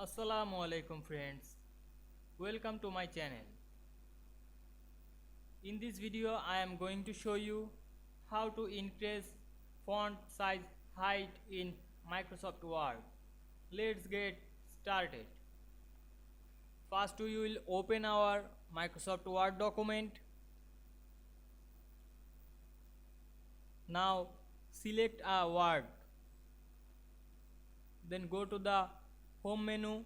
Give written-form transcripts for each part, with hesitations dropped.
Assalamu alaikum friends, welcome to my channel. In this video I am going to show you how to increase font size height in Microsoft Word. Let's get started. First we will open our Microsoft Word document. Now select a word, then go to the home menu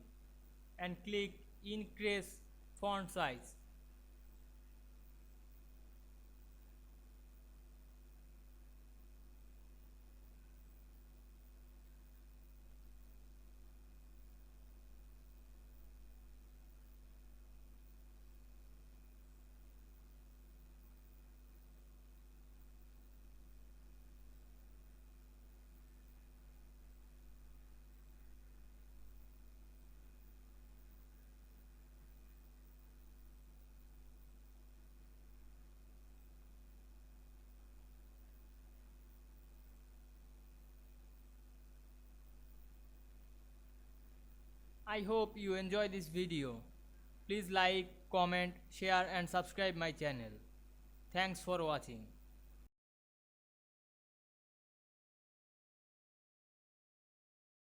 and click increase font size. I hope you enjoy this video. Please like, comment, share and subscribe my channel. Thanks for watching.